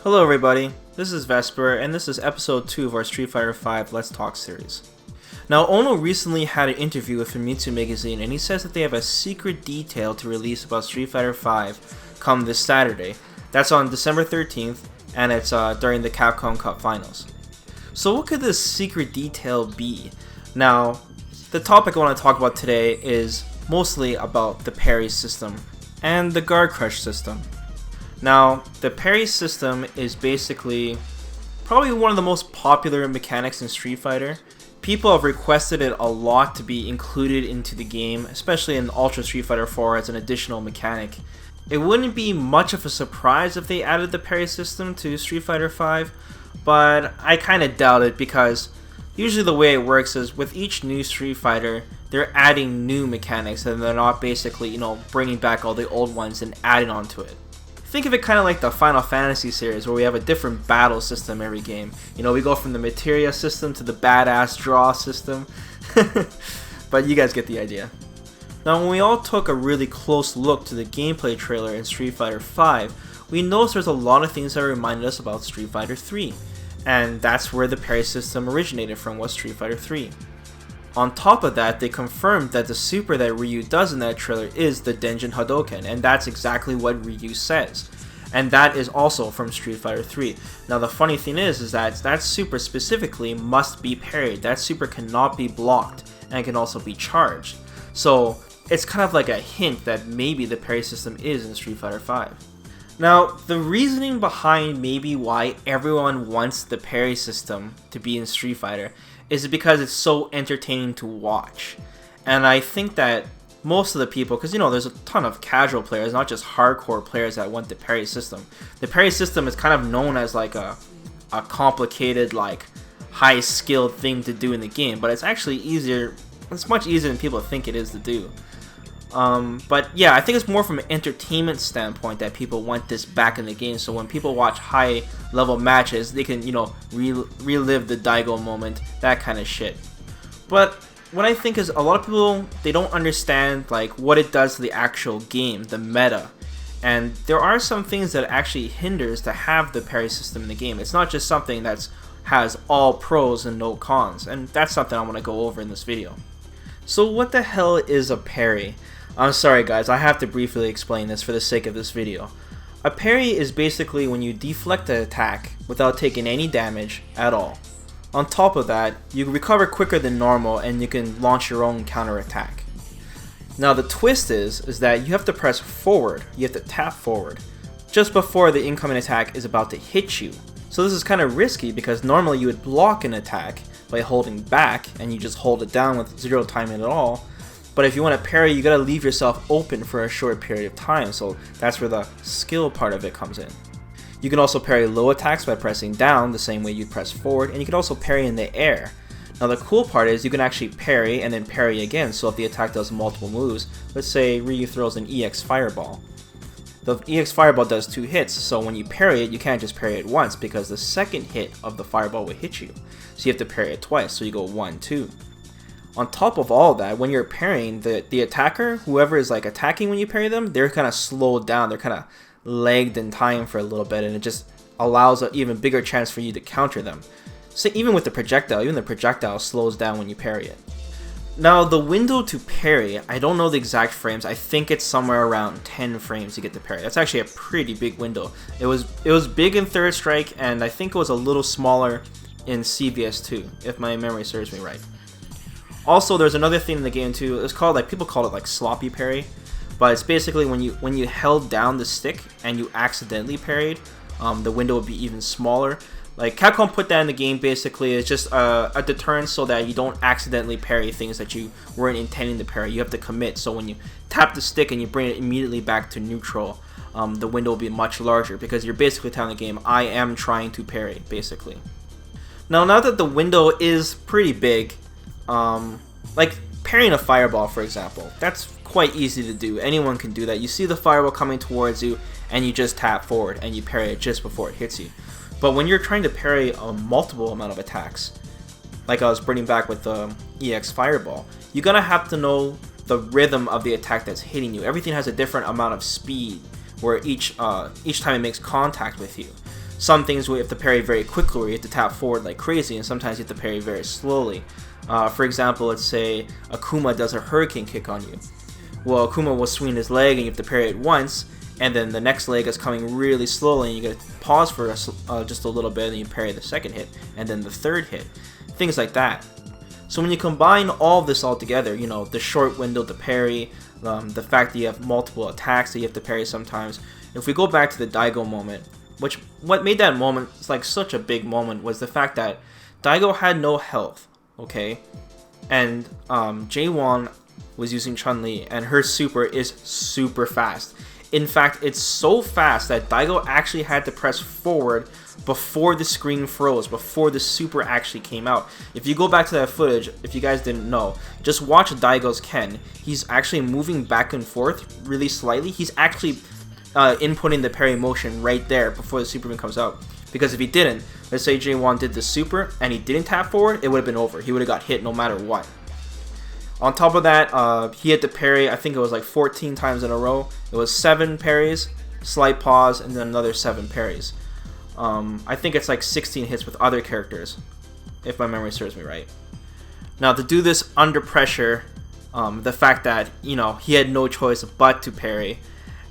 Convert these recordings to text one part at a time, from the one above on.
Hello everybody, this is Vesper, and this is episode 2 of our Street Fighter V Let's Talk series. Now, Ono recently had an interview with Famitsu magazine, and he says that they have a secret detail to release about Street Fighter V come this Saturday. That's on December 13th, and it's during the Capcom Cup Finals. So what could this secret detail be? Now, the topic I want to talk about today is mostly about the parry system and the guard crush system. Now, the parry system is basically probably one of the most popular mechanics in Street Fighter. People have requested it a lot to be included into the game, especially in Ultra Street Fighter 4 as an additional mechanic. It wouldn't be much of a surprise if they added the parry system to Street Fighter V, but I kind of doubt it because usually the way it works is with each new Street Fighter, they're adding new mechanics and they're not basically, bringing back all the old ones and adding onto it. Think of it kind of like the Final Fantasy series where we have a different battle system every game. We go from the Materia system to the badass draw system. But you guys get the idea. Now, when we all took a really close look to the gameplay trailer in Street Fighter V, we noticed there's a lot of things that reminded us about Street Fighter 3. And that's where the parry system originated from, was Street Fighter 3. On top of that, they confirmed that the super that Ryu does in that trailer is the Denjin Hadoken, and that's exactly what Ryu says. And that is also from Street Fighter 3. Now the funny thing is that that super specifically must be parried. That super cannot be blocked, and can also be charged. So it's kind of like a hint that maybe the parry system is in Street Fighter 5. Now, the reasoning behind maybe why everyone wants the parry system to be in Street Fighter is because it's so entertaining to watch. And I think that most of the people, because there's a ton of casual players, not just hardcore players that want the parry system. The parry system is kind of known as like a complicated, like high skilled thing to do in the game, but it's actually easier. It's much easier than people think it is to do. But yeah, I think it's more from an entertainment standpoint that people want this back in the game, so when people watch high level matches, they can, relive the Daigo moment, that kind of shit. But what I think is a lot of people, they don't understand like what it does to the actual game, the meta. And there are some things that actually hinders to have the parry system in the game. It's not just something that has all pros and no cons, and that's something I want to go over in this video. So what the hell is a parry? I'm sorry guys, I have to briefly explain this for the sake of this video. A parry is basically when you deflect an attack without taking any damage at all. On top of that, you recover quicker than normal and you can launch your own counter attack. Now the twist is that you have to press forward, you have to tap forward, just before the incoming attack is about to hit you. So this is kind of risky because normally you would block an attack by holding back and you just hold it down with zero timing at all. But if you want to parry, you gotta leave yourself open for a short period of time, so that's where the skill part of it comes in. You can also parry low attacks by pressing down the same way you'd press forward, and you can also parry in the air. Now the cool part is you can actually parry and then parry again, so if the attack does multiple moves, let's say Ryu throws an EX Fireball. The EX Fireball does 2 hits, so when you parry it, you can't just parry it once because the second hit of the Fireball will hit you. So you have to parry it twice, so you go 1, 2. On top of all that, when you're parrying, the attacker, whoever is like attacking when you parry them, they're kind of slowed down, they're kind of lagged in time for a little bit, and it just allows an even bigger chance for you to counter them. So even with the projectile slows down when you parry it. Now the window to parry, I don't know the exact frames, I think it's somewhere around 10 frames to get the parry. That's actually a pretty big window. It was big in Third Strike, and I think it was a little smaller in CVS2, if my memory serves me right. Also, there's another thing in the game too. It's called, people call it like sloppy parry, but it's basically when you held down the stick and you accidentally parried, the window would be even smaller. Like Capcom put that in the game. Basically, it's just a deterrent so that you don't accidentally parry things that you weren't intending to parry. You have to commit. So when you tap the stick and you bring it immediately back to neutral, the window will be much larger because you're basically telling the game, I am trying to parry, basically. Now that the window is pretty big, like parrying a fireball, for example, that's quite easy to do. Anyone can do that. You see the fireball coming towards you and you just tap forward and you parry it just before it hits you. But when you're trying to parry a multiple amount of attacks, like I was bringing back with the EX Fireball, you're gonna have to know the rhythm of the attack that's hitting you. Everything has a different amount of speed where each time it makes contact with you. some things we have to parry very quickly, where you have to tap forward like crazy, and sometimes you have to parry very slowly. For example, let's say Akuma does a hurricane kick on you. Well, Akuma will swing his leg and you have to parry it once, and then the next leg is coming really slowly and you gotta pause for just a little bit, and you parry the second hit, and then the third hit. Things like that. So when you combine all this all together, you know, the short window to parry, the fact that you have multiple attacks that you have to parry sometimes. If we go back to the Daigo moment, what made that moment like such a big moment was the fact that Daigo had no health, okay? And J1 was using Chun-Li, and her super is super fast. In fact, it's so fast that Daigo actually had to press forward before the screen froze, before the super actually came out. If you go back to that footage, if you guys didn't know, just watch Daigo's Ken. He's actually moving back and forth really slightly. He's actually inputting the parry motion right there before the super comes out. Because if he didn't, let's say J1 did the super and he didn't tap forward, it would have been over. He would have got hit no matter what. On top of that, he had to parry, I think it was like 14 times in a row. It was 7 parries, slight pause, and then another 7 parries. I think it's like 16 hits with other characters, if my memory serves me right. Now, to do this under pressure, the fact that, you know, he had no choice but to parry,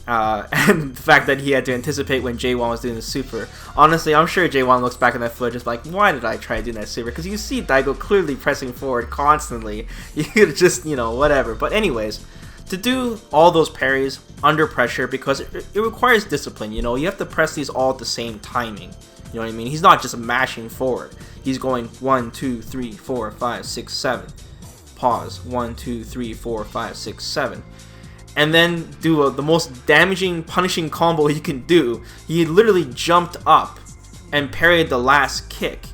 and the fact that he had to anticipate when J1 was doing the super. Honestly, I'm sure J1 looks back at that footage just like, why did I try doing that super? Because you see Daigo clearly pressing forward constantly. You could just, you know, whatever. But anyways, to do all those parries under pressure, because it requires discipline, you know, you have to press these all at the same timing. You know what I mean? He's not just mashing forward. He's going 1, 2, 3, 4, 5, 6, 7. Pause. 1, 2, 3, 4, 5, 6, 7. And then do the most damaging, punishing combo he can do. He literally jumped up and parried the last kick.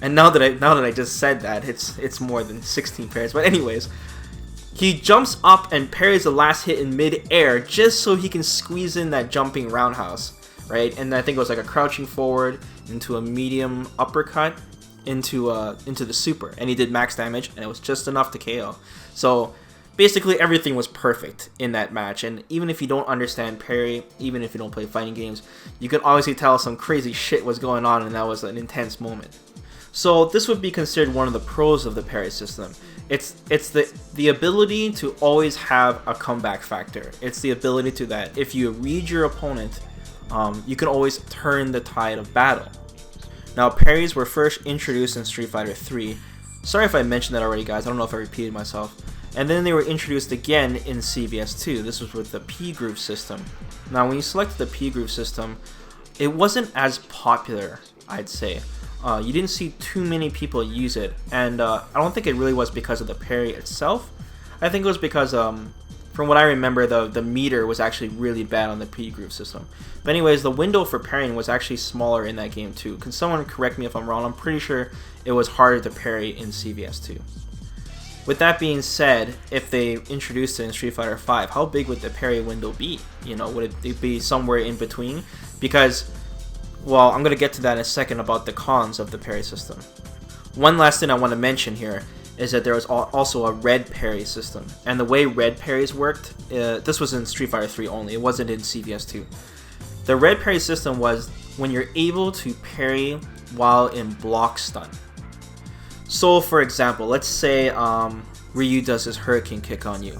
And now that I just said that, it's more than 16 parries. But anyways, he jumps up and parries the last hit in mid-air just so he can squeeze in that jumping roundhouse, right? And I think it was like a crouching forward into a medium uppercut into the super, and he did max damage, and it was just enough to KO. So basically everything was perfect in that match, and even if you don't understand parry, even if you don't play fighting games, you can obviously tell some crazy shit was going on, and that was an intense moment. So this would be considered one of the pros of the parry system. It's the ability to always have a comeback factor. It's the ability to that if you read your opponent, you can always turn the tide of battle. Now, parries were first introduced in Street Fighter 3. Sorry if I mentioned that already, guys. I don't know if I repeated myself. And then they were introduced again in CVS 2. This was with the P-Groove system. Now, when you selected the P-Groove system, it wasn't as popular, I'd say. You didn't see too many people use it, and I don't think it really was because of the parry itself. I think it was because, from what I remember, the meter was actually really bad on the P-Groove system. But anyways, the window for parrying was actually smaller in that game too. Can someone correct me if I'm wrong? I'm pretty sure it was harder to parry in CVS 2. With that being said, if they introduced it in Street Fighter 5, how big would the parry window be? You know, would it be somewhere in between? Because, well, I'm going to get to that in a second about the cons of the parry system. One last thing I want to mention here is that there was also a red parry system. And the way red parries worked, this was in Street Fighter 3 only, it wasn't in CVS 2. The red parry system was when you're able to parry while in block stun. So, for example, let's say Ryu does his hurricane kick on you.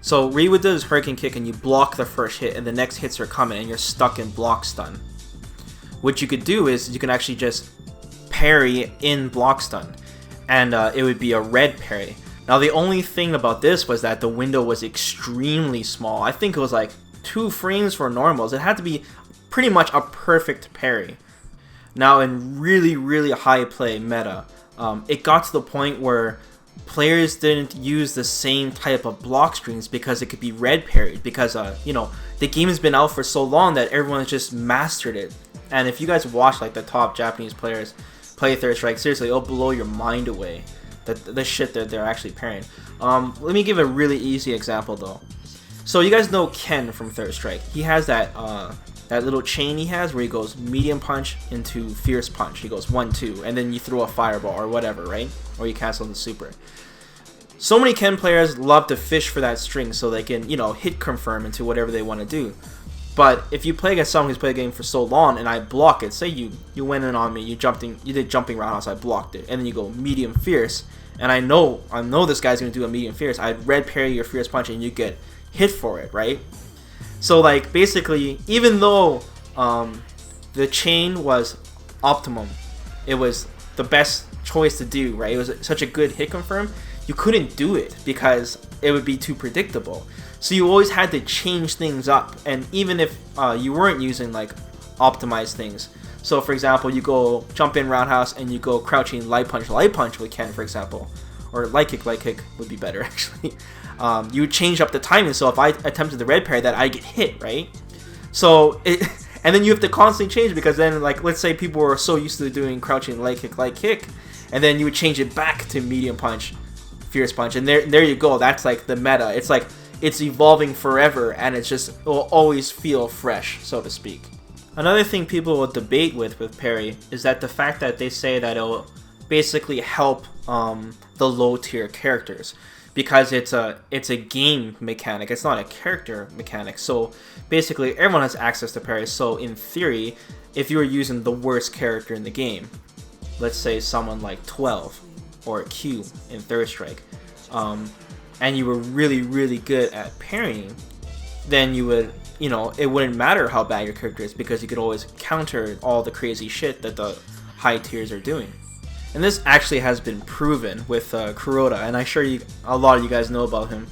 So Ryu does his hurricane kick and you block the first hit, and the next hits are coming and you're stuck in block stun. What you could do is you can actually just parry in block stun, and it would be a red parry. Now the only thing about this was that the window was extremely small. I think it was like 2 frames for normals. It had to be pretty much a perfect parry. Now in really, really high play meta, it got to the point where players didn't use the same type of block strings because it could be red parried, because you know, the game has been out for so long that everyone has just mastered it. And if you guys watch like the top Japanese players play Third Strike, seriously, it'll blow your mind away, the shit that they're actually parrying. Let me give a really easy example though. So you guys know Ken from Third Strike. He has that little chain he has where he goes medium punch into fierce punch. He goes 1, 2, and then you throw a fireball or whatever, right? Or you cancel the super. So many Ken players love to fish for that string so they can, you know, hit confirm into whatever they want to do. But if you play against someone who's played the game for so long and I block it, say you went in on me, you did jumping roundhouse, I blocked it, and then you go medium fierce, and I know this guy's gonna do a medium fierce. I'd red parry your fierce punch and you get hit for it, right? So like basically, even though the chain was optimum, it was the best choice to do, right? It was such a good hit confirm. You couldn't do it because it would be too predictable. So you always had to change things up, and even if you weren't using like optimized things. So for example, you go jump in roundhouse and you go crouching light punch with Ken, for example, or light kick would be better actually. You would change up the timing, so if I attempted the red parry, that I get hit, right? So and then you have to constantly change, because then like let's say people were so used to doing crouching light kick, and then you would change it back to medium punch, fierce punch, and there you go. That's like the meta. It's like it's evolving forever, and it will always feel fresh, so to speak. Another thing people will debate with Parry is that the fact that they say that it'll basically help the low tier characters, because it's a game mechanic. It's not a character mechanic. So basically everyone has access to Parry. So in theory, if you were using the worst character in the game, let's say someone like 12 or Q in Third Strike, and you were really good at parrying, then you would, it wouldn't matter how bad your character is, because you could always counter all the crazy shit that the high tiers are doing. And this actually has been proven with Kuroda, and I'm sure a lot of you guys know about him,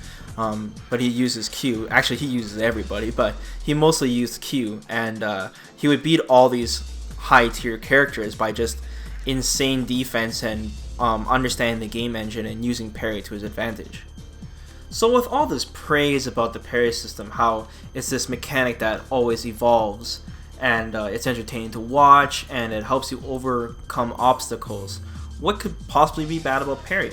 but he uses Q. Actually, he uses everybody, but he mostly used Q, and he would beat all these high tier characters by just insane defense and understanding the game engine and using parry to his advantage. So with all this praise about the parry system, how it's this mechanic that always evolves, and it's entertaining to watch, and it helps you overcome obstacles, what could possibly be bad about parry?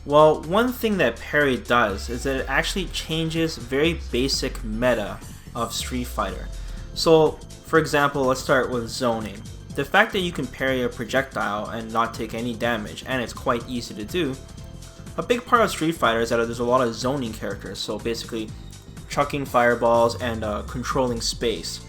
Well, one thing that parry does is that it actually changes very basic meta of Street Fighter. So, for example, let's start with zoning. The fact that you can parry a projectile and not take any damage, and it's quite easy to do. A big part of Street Fighter is that there's a lot of zoning characters, so basically chucking fireballs and controlling space.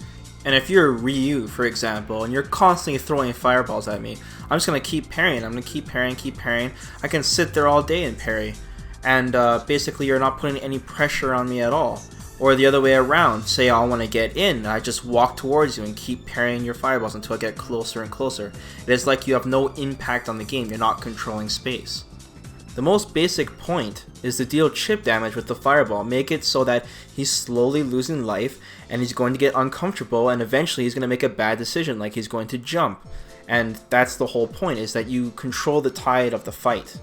And if you're Ryu, for example, and you're constantly throwing fireballs at me, I'm just going to keep parrying. I'm going to keep parrying. I can sit there all day and parry. And basically you're not putting any pressure on me at all. Or the other way around, say I want to get in, I just walk towards you and keep parrying your fireballs until I get closer and closer. It is like you have no impact on the game, you're not controlling space. The most basic point is to deal chip damage with the fireball, make it so that he's slowly losing life and he's going to get uncomfortable, and eventually he's going to make a bad decision, like he's going to jump. And that's the whole point, is that you control the tide of the fight.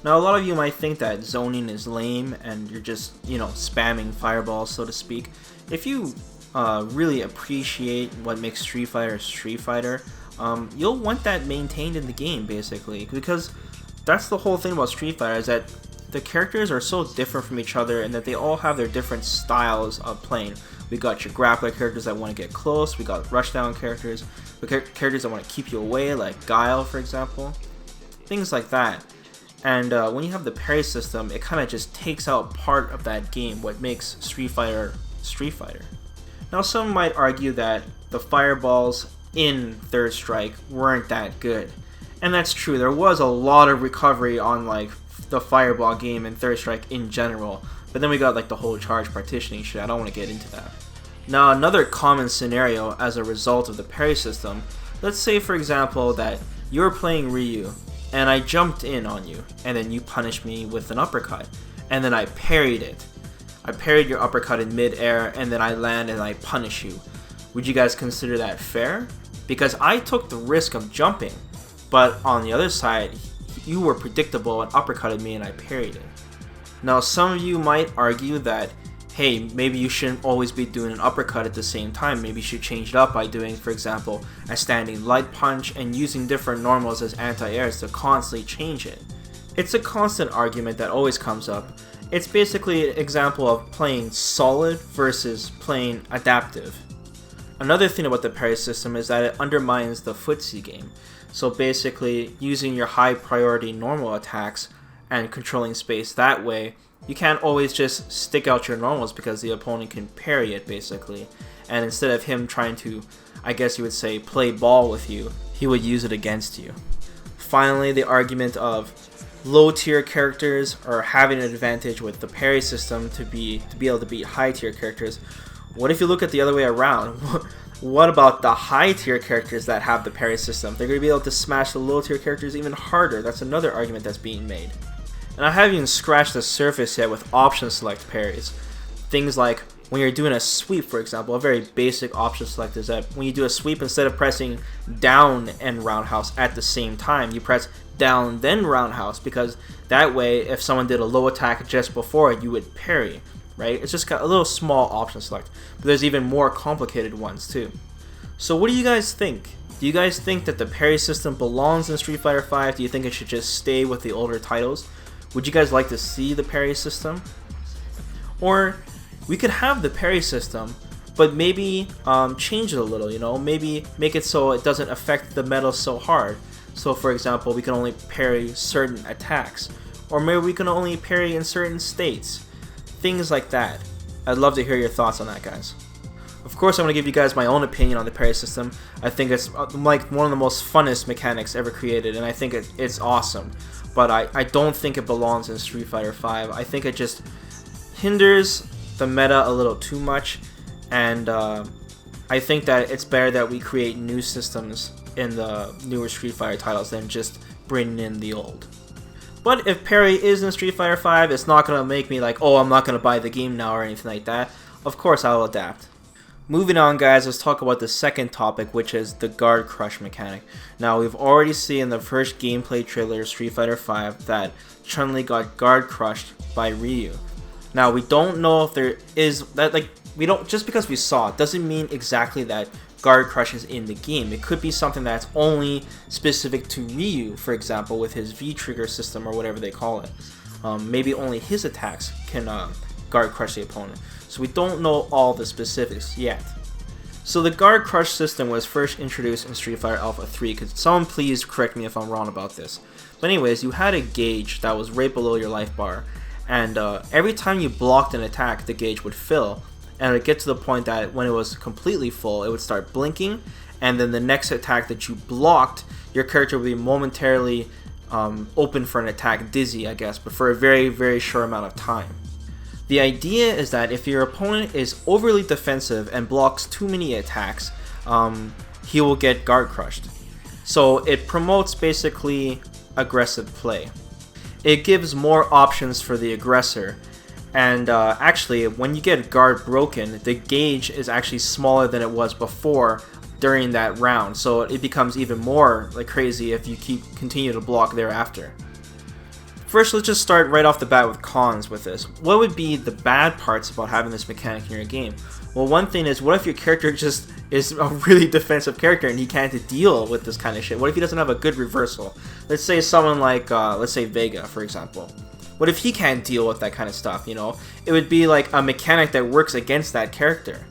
Now a lot of you might think that zoning is lame and you're just, spamming fireballs, so to speak. If you really appreciate what makes Street Fighter, you'll want that maintained in the game, basically, because that's the whole thing about Street Fighter, is that the characters are so different from each other, and that they all have their different styles of playing. We got your grappler characters that want to get close, we got rushdown characters, we got characters that want to keep you away, like Guile, for example. Things like that. And when you have the parry system, it kind of just takes out part of that game, what makes Street Fighter Street Fighter. Now some might argue that the fireballs in Third Strike weren't that good. And that's true, there was a lot of recovery on like the fireball game in Third Strike in general, but then we got like the whole charge partitioning shit. I don't want to get into that. Now another common scenario as a result of the parry system, let's say for example that you're playing Ryu and I jumped in on you, and then you punished me with an uppercut, and then I parried it. I parried your uppercut in mid-air, and then I land and I punish you. Would you guys consider that fair? Because I took the risk of jumping, but on the other side, you were predictable and uppercutted me and I parried it. Now some of you might argue that, hey, maybe you shouldn't always be doing an uppercut at the same time. Maybe you should change it up by doing, for example, a standing light punch and using different normals as anti-airs to constantly change it. It's a constant argument that always comes up. It's basically an example of playing solid versus playing adaptive. Another thing about the parry system is that it undermines the footsie game. So basically, using your high priority normal attacks and controlling space that way You can't always just stick out your normals because the opponent can parry it basically. And instead of him trying to, I guess you would say, play ball with you, he would use it against you. Finally, the argument of low tier characters are having an advantage with the parry system to be able to beat high tier characters. What if you look at the other way around? What about the high tier characters that have the parry system? They're going to be able to smash the low tier characters even harder. That's another argument that's being made. And I haven't even scratched the surface yet with option select parries. Things like when you're doing a sweep, for example, a very basic option select is that when you do a sweep, instead of pressing down and roundhouse at the same time, you press down then roundhouse, because that way if someone did a low attack just before, you would parry, right? It's just got a little small option select, but there's even more complicated ones too. So what do you guys think? Do you guys think that the parry system belongs in Street Fighter V? Do you think it should just stay with the older titles? Would you guys like to see the parry system? Or we could have the parry system, but maybe change it a little, you know? Maybe make it so it doesn't affect the metal so hard. So for example, we can only parry certain attacks. Or maybe we can only parry in certain states. Things like that. I'd love to hear your thoughts on that, guys. Of course, I'm going to give you guys my own opinion on the parry system. I think it's like one of the most funnest mechanics ever created, and I think it's awesome. But I don't think it belongs in Street Fighter V. I think it just hinders the meta a little too much, and I think that it's better that we create new systems in the newer Street Fighter titles than just bringing in the old. But if parry is in Street Fighter V, it's not going to make me like, oh, I'm not going to buy the game now or anything like that. Of course, I'll adapt. Moving on, guys, let's talk about the second topic, which is the guard crush mechanic. Now, we've already seen in the first gameplay trailer of Street Fighter V that Chun-Li got guard crushed by Ryu. Now, we don't know if there is that, like, we don't, just because we saw it doesn't mean exactly that guard crush is in the game. It could be something that's only specific to Ryu, for example, with his V-trigger system or whatever they call it. Maybe only his attacks can guard crush the opponent. So we don't know all the specifics yet. So the guard crush system was first introduced in Street Fighter Alpha 3. Could someone please correct me if I'm wrong about this? But anyways, you had a gauge that was right below your life bar, and every time you blocked an attack, the gauge would fill, and it would get to the point that when it was completely full, it would start blinking, and then the next attack that you blocked, your character would be momentarily open for an attack, dizzy I guess, but for a very, very short amount of time. The idea is that if your opponent is overly defensive and blocks too many attacks, he will get guard crushed. So it promotes basically aggressive play. It gives more options for the aggressor, and actually when you get guard broken, the gauge is actually smaller than it was before during that round, so it becomes even more like crazy if you continue to block thereafter. First, let's just start right off the bat with cons with this. What would be the bad parts about having this mechanic in your game? Well, one thing is, what if your character just is a really defensive character and he can't deal with this kind of shit? What if he doesn't have a good reversal? Let's say someone like, let's say Vega, for example. What if he can't deal with that kind of stuff, you know? It would be like a mechanic that works against that character.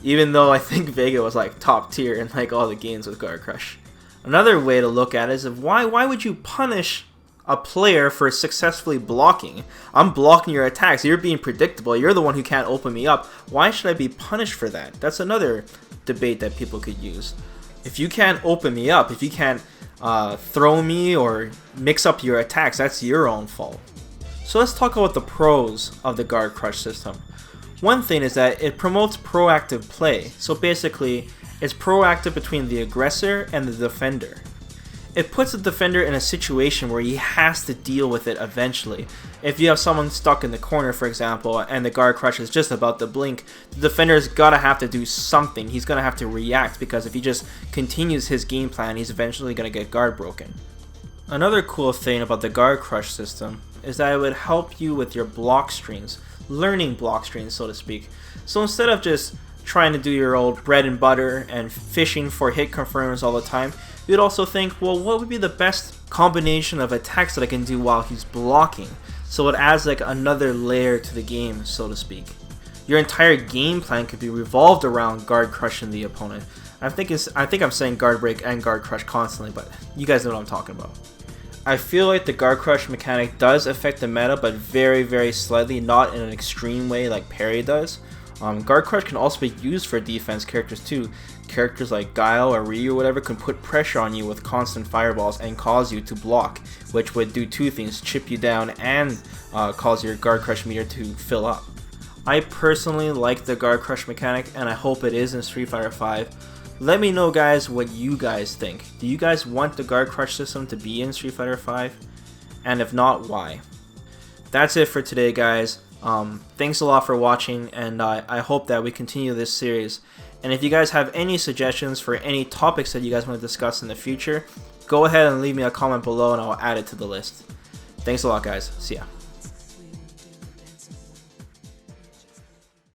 Even though I think Vega was like top tier in like all the games with Guard Crush. Another way to look at it is why would you punish a player for successfully blocking? I'm blocking your attacks. You're being predictable. You're the one who can't open me up. Why should I be punished for that? That's another debate that people could use. If you can't open me up, if you can't throw me or mix up your attacks, that's your own fault. So let's talk about the pros of the Guard Crush system. One thing is that it promotes proactive play. So basically, it's proactive between the aggressor and the defender. It puts the defender in a situation where he has to deal with it eventually. If you have someone stuck in the corner, for example, and the guard crush is just about to blink, the defender's gotta have to do something. He's gonna have to react, because if he just continues his game plan, he's eventually gonna get guard broken. Another cool thing about the guard crush system is that it would help you with your block strings, learning block strings, so to speak. So instead of just trying to do your old bread and butter and fishing for hit confirms all the time, you'd also think, well, what would be the best combination of attacks that I can do while he's blocking? So it adds like another layer to the game, so to speak. Your entire game plan could be revolved around guard crushing the opponent. I think I'm saying guard break and guard crush constantly, but you guys know what I'm talking about. I feel like the guard crush mechanic does affect the meta, but very slightly, not in an extreme way like parry does. Guard crush can also be used for defense characters too. Characters like Guile or Ryu or whatever can put pressure on you with constant fireballs and cause you to block, which would do two things: chip you down and cause your guard crush meter to fill up. I personally like the guard crush mechanic, and I hope it is in Street Fighter V. Let me know, guys, what you guys think. Do you guys want the guard crush system to be in Street Fighter V? And if not, why? That's it for today, guys. Thanks a lot for watching, and I hope that we continue this series. And if you guys have any suggestions for any topics that you guys want to discuss in the future, go ahead and leave me a comment below and I'll add it to the list. Thanks a lot, guys. See ya.